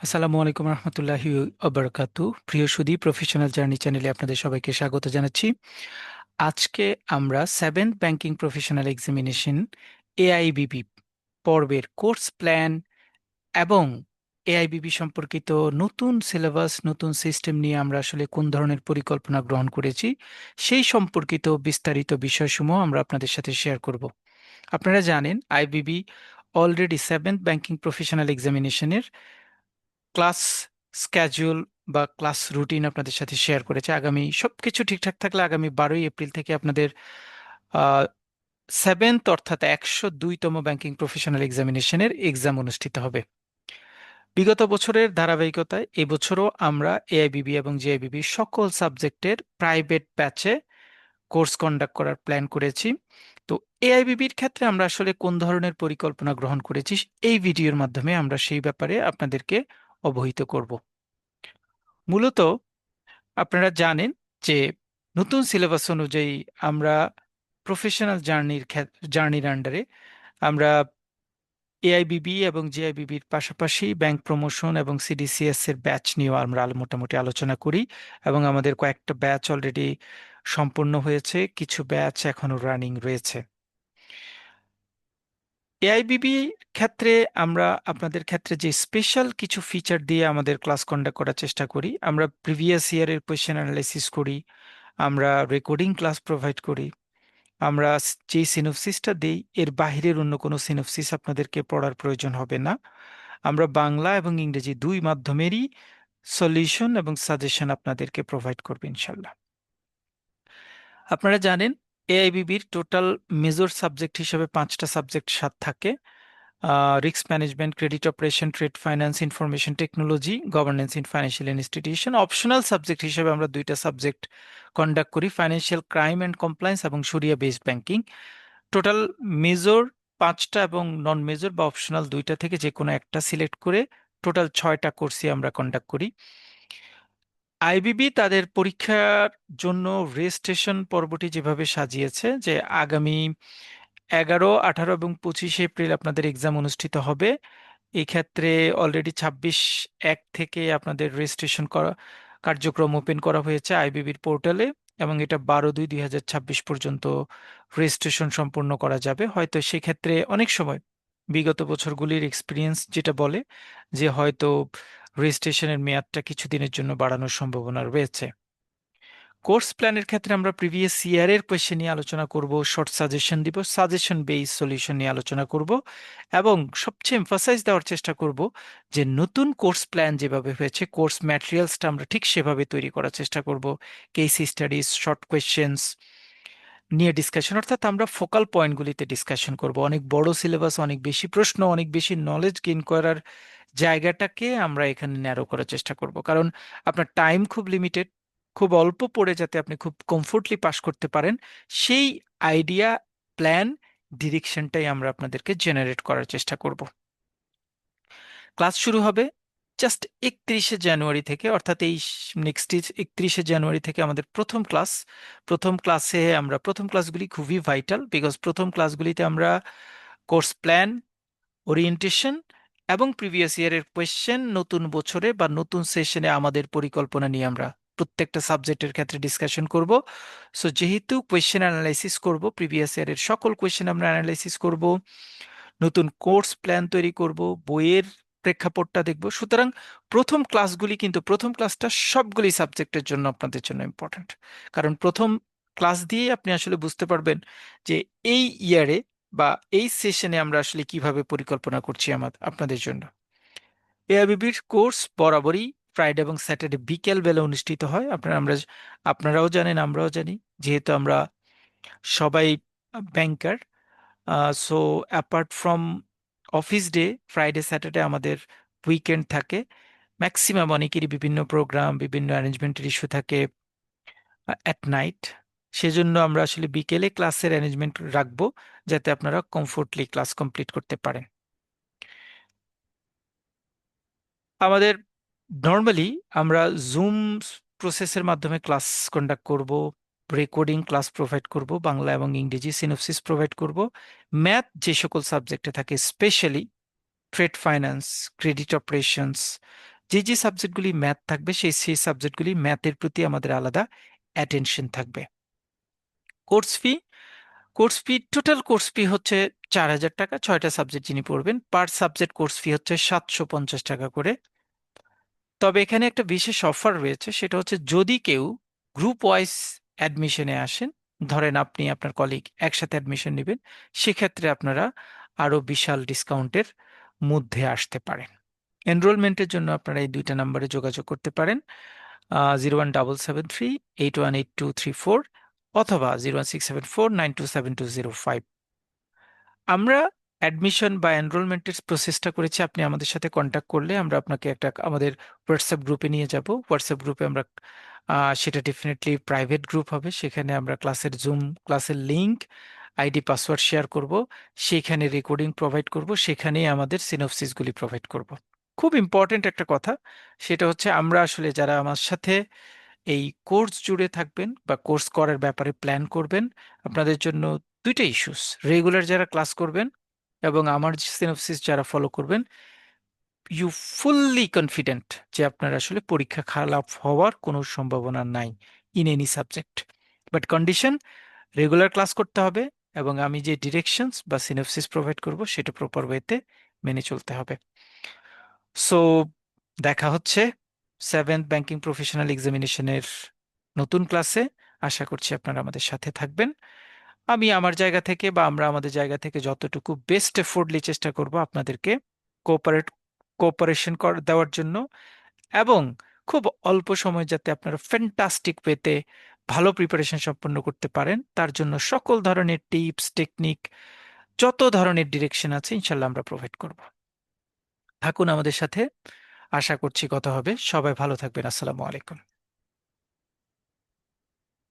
আসসালামু আলাইকুম রহমতুল্লাহি ওবারাকাতু। প্রিয় সুধী, প্রফেশনাল জার্নি চ্যানেলে আপনাদের সবাইকে স্বাগত জানাচ্ছি। আজকে আমরা সেভেন্থ ব্যাংকিং প্রফেশনাল এক্সামিনেশন এআইবিবি পর্বের কোর্স প্ল্যান এবং এআইবিবি সম্পর্কিত নতুন সিলেবাস, নতুন সিস্টেম নিয়ে আমরা আসলে কোন ধরনের পরিকল্পনা গ্রহণ করেছি সেই সম্পর্কিত বিস্তারিত বিষয়সমূহ আমরা আপনাদের সাথে শেয়ার করব। আপনারা জানেন IBB already seventh banking professional এক্সামিনেশনের ক্লাস স্ক্যাজুয়াল বা ক্লাস রুটিন আপনাদের সাথে শেয়ার করেছে। আগামী সবকিছু ঠিকঠাক থাকলে আগামী 12 এপ্রিল থেকে আপনাদের সেভেন্থ অর্থাৎ 102তম ব্যাংকিং প্রফেশনাল এক্সামিনেশনের এক্সাম অনুষ্ঠিত হবে। বিগত বছরের ধারাবাহিকতায় এবছরও আমরা এআইবিবি এবং জেআইবিবি সকল সাবজেক্টের প্রাইভেট ব্যাচে কোর্স কন্ডাক্ট করার প্ল্যান করেছি। তো এআইবিবির ক্ষেত্রে আমরা আসলে কোন ধরনের পরিকল্পনা গ্রহণ করেছি এই ভিডিওর মাধ্যমে আমরা সেই ব্যাপারে আপনাদেরকে অবহিত করব। মূলত আপনারা জানেন যে নতুন সিলেবাস অনুযায়ী আমরা প্রফেশনাল জার্নির আন্ডারে আমরা এআইবিবি এবং জেআইবিবির পাশাপাশি ব্যাংক প্রমোশন এবং সিডিসিএস এর ব্যাচ নিয়েও আমরা মোটামুটি আলোচনা করি এবং আমাদের কয়েকটা ব্যাচ অলরেডি সম্পূর্ণ হয়েছে, কিছু ব্যাচ এখনো রানিং রয়েছে। এআইবিবি ক্ষেত্রে আমরা আপনাদের ক্ষেত্রে যে স্পেশাল কিছু ফিচার দিয়ে আমাদের ক্লাস কন্ডাক্ট করার চেষ্টা করি, আমরা প্রিভিয়াস ইয়ারের কোয়েশ্চেন অ্যানালাইসিস করি, আমরা রেকর্ডিং ক্লাস প্রোভাইড করি, আমরা যে সিনপসিসটা দেই এর বাহিরের অন্য কোনো সিনপসিস আপনাদেরকে পড়ার প্রয়োজন হবে না। আমরা বাংলা এবং ইংরেজি দুই মাধ্যমেরই সলিউশন এবং সাজেশন আপনাদেরকে প্রোভাইড করবে ইনশাল্লাহ। আপনারা জানেন এআইবিবির টোটাল মেজর সাবজেক্ট হিসেবে 5টা সাবজেক্ট সাত থাকে: risk management, credit operation, trade finance, information technology, governance in financial institution. Optional subject হিসেবে আমরা দুইটা সাবজেক্ট কন্ডাক্ট করি: ফাইন্যান্সিয়াল ক্রাইম অ্যান্ড কমপ্লায়েন্স এবং শরিয়া বেসড ব্যাংকিং। টোটাল মেজর 5টা এবং নন মেজর বা অপশনাল দুইটা থেকে যে কোনো একটা সিলেক্ট করে টোটাল 6টা কোর্সই আমরা কন্ডাক্ট করি। আইবিবি তাদের পরীক্ষার জন্য রেজিস্ট্রেশন পর্বটি যেভাবে সাজিয়েছে যে আগামী 11, 18 এবং 25 এপ্রিল আপনাদের এক্সাম অনুষ্ঠিত হবে। এই ক্ষেত্রে অলরেডি 26/1 থেকে আপনাদের রেজিস্ট্রেশন করা কার্যক্রম ওপেন করা হয়েছে আইবিবির পোর্টালে এবং এটা 12/2/2026 পর্যন্ত রেজিস্ট্রেশন সম্পূর্ণ করা যাবে। হয়তো সেক্ষেত্রে অনেক সময় বিগত বছরগুলির এক্সপিরিয়েন্স যেটা বলে যে হয়তো রেজিস্ট্রেশনের মেয়াদটা কিছুদিনের জন্য বাড়ানোর সম্ভাবনা রয়েছে। কোর্স প্ল্যানের ক্ষেত্রে আমরা প্রিভিয়াস ইয়ারের কোয়েশ্চেন নিয়ে আলোচনা করব, শর্ট সাজেশন দিব, সাজেশন বেস সলিউশন নিয়ে আলোচনা করব এবং সবচেয়ে এমফাসাইজ দেওয়ার চেষ্টা করব যে নতুন কোর্স প্ল্যান যেভাবে হয়েছে কোর্স ম্যাটেরিয়ালসটা আমরা ঠিক সেভাবে তৈরি করার চেষ্টা করব। কেস স্টাডিজ, শর্ট কোয়েশ্চেন্স নিয়ে ডিসকাশন, অর্থাৎ আমরা ফোকাল পয়েন্টগুলিতে ডিসকাশন করব। অনেক বড় সিলেবাস, অনেক বেশি প্রশ্ন, অনেক বেশি নলেজ গেইন করার জায়গাটাকে আমরা এখানে ন্যারো করার চেষ্টা করব, কারণ আপনার টাইম খুব লিমিটেড। খুব অল্প পড়ে যাতে আপনি খুব কমফোর্টলি পাস করতে পারেন সেই আইডিয়া, প্ল্যান, ডিরেকশনটাই আমরা আপনাদেরকে জেনারেট করার চেষ্টা করব। ক্লাস শুরু হবে জাস্ট 31শে জানুয়ারি থেকে, অর্থাৎ এই নেক্সট 31শে জানুয়ারি থেকে আমাদের প্রথম ক্লাস। প্রথম ক্লাসগুলি খুবই ভাইটাল, বিকজ প্রথম ক্লাসগুলিতে আমরা কোর্স প্ল্যান, ওরিয়েন্টেশন এবং প্রিভিয়াস ইয়ারের কোয়েশ্চেন, নতুন বছরে বা নতুন সেশনে আমাদের পরিকল্পনা নিয়ে আমরা প্রত্যেকটা সাবজেক্টের ক্ষেত্রে ডিসকাশন করব। সো যেহেতু কোয়েশ্চেন অ্যানালাইসিস করব, প্রিভিয়াস ইয়ারের সকল কোয়েশ্চেন আমরা অ্যানালাইসিস করব, নতুন কোর্স প্ল্যান তৈরি করব, বইয়ের প্রেক্ষাপটটা দেখব। সুতরাং প্রথম ক্লাসটা সবগুলি সাবজেক্টের জন্য আপনাদের জন্য ইম্পর্ট্যান্ট, কারণ প্রথম ক্লাস দিয়ে আপনি আসলে বুঝতে পারবেন যে এই ইয়ারে বা এই সেশনে আমরা আসলে কিভাবে পরিকল্পনা করছি আপনাদের জন্য। এআইবিবির কোর্স বরাবরই ফ্রাইডে এবং স্যাটারডে বিকেল বেলা অনুষ্ঠিত হয়। আপনারাও জানেন, আমরাও জানি, যেহেতু আমরা সবাই ব্যাংকার। So apart from office day, Friday Saturday আমাদের উইকেন্ড থাকে। ম্যাক্সিমাম অনেকেরই বিভিন্ন প্রোগ্রাম, বিভিন্ন অ্যারেঞ্জমেন্টের ইস্যু থাকে অ্যাট নাইট। সেজন্য আমরা আসলে বিকেলে ক্লাসের অ্যারেঞ্জমেন্ট রাখবো যাতে আপনারা কমফোর্টলি ক্লাস কমপ্লিট করতে পারেন। আমাদের নর্মালি আমরা জুম প্রসেসের মাধ্যমে ক্লাস কন্ডাক্ট করব, রেকর্ডিং ক্লাস প্রোভাইড করব, বাংলা এবং ইংরেজি সিনপসিস প্রোভাইড করব। ম্যাথ যে সকল সাবজেক্টে থাকে, specially trade finance, credit operations, যে যে সাবজেক্টগুলি ম্যাথ থাকবে সেই সেই সাবজেক্টগুলি ম্যাথের প্রতি আমাদের আলাদা অ্যাটেনশন থাকবে। Course fee, total course fee হচ্ছে 4,000 টাকা। 6টা সাবজেক্ট যিনি পড়বেন, পার সাবজেক্ট কোর্স ফি হচ্ছে 750 টাকা করে। তবে এখানে একটা বিশেষ অফার রয়েছে, সেটা হচ্ছে যদি কেউ গ্রুপ ওয়াইজ অ্যাডমিশনে আসেন, ধরেন আপনি আপনার কলিগ একসাথে অ্যাডমিশন নেবেন, সেক্ষেত্রে আপনারা আরো বিশাল ডিসকাউন্টের মধ্যে আসতে পারেন। এনরোলমেন্টের জন্য আপনারা এই দুইটা নম্বরে যোগাযোগ করতে পারেন, 017738182234 অথবা 016749272005। আমরা অ্যাডমিশন বা এনরোলমেন্টের প্রসেসটা করেছি, আপনি আমাদের সাথে কন্ট্যাক্ট করলে আমরা আপনাকে একটা আমাদের হোয়াটসঅ্যাপ গ্রুপে নিয়ে যাব। হোয়াটসঅ্যাপ গ্রুপে আমরা সেটা ডেফিনেটলি প্রাইভেট গ্রুপ হবে, সেখানে আমরা ক্লাসের জুম ক্লাসের লিংক, আইডি পাসওয়ার্ড শেয়ার করব, সেখানে রেকর্ডিং প্রোভাইড করব, সেখানেই আমাদের সিনপসিসগুলি প্রোভাইড করব। খুব ইম্পর্টেন্ট একটা কথা, সেটা হচ্ছে আমরা আসলে যারা আমার সাথে এই কোর্স জুড়ে থাকবেন বা কোর্স করার ব্যাপারে প্ল্যান করবেন, আপনাদের জন্য দুইটা ইস্যুস: রেগুলার যারা ক্লাস করবেন এবং আমার সিনপসিস যারা ফলো করবেন, ইউ ফুললি কনফিডেন্ট যে আপনার আসলে পরীক্ষা খারাপ হওয়ার কোনো সম্ভাবনা নাই in any subject. But condition, regular class করতে হবে এবং আমি যে ডিরেকশনস বা সিনপসিস প্রোভাইড করব সেটা প্রপার ওয়েতে মেনে চলতে হবে। সো দেখা হচ্ছে সেভেন্থ ব্যাংকিং প্রফেশনাল এক্সামিনেশনের নতুন ক্লাসে। আশা করছি আপনারা আমাদের সাথে থাকবেন। আমি আমার জায়গা থেকে বা আমরা আমাদের জায়গা থেকে যতটুকু বেস্ট এফোর্টলি চেষ্টা করব আপনাদেরকে কোঅপারেশন দেওয়ার জন্য, এবং খুব অল্প সময় যাতে আপনারা ফ্যান্টাস্টিক ওয়েতে ভালো প্রিপারেশন সম্পন্ন করতে পারেন তার জন্য সকল ধরনের টিপস টেকনিক, যত ধরনের ডিরেকশন আছে ইনশাল্লাহ আমরা প্রোভাইড করব। থাকুন আমাদের সাথে, আশা করছি কথা হবে। সবাই ভালো থাকবেন। আসসালামু আলাইকুম।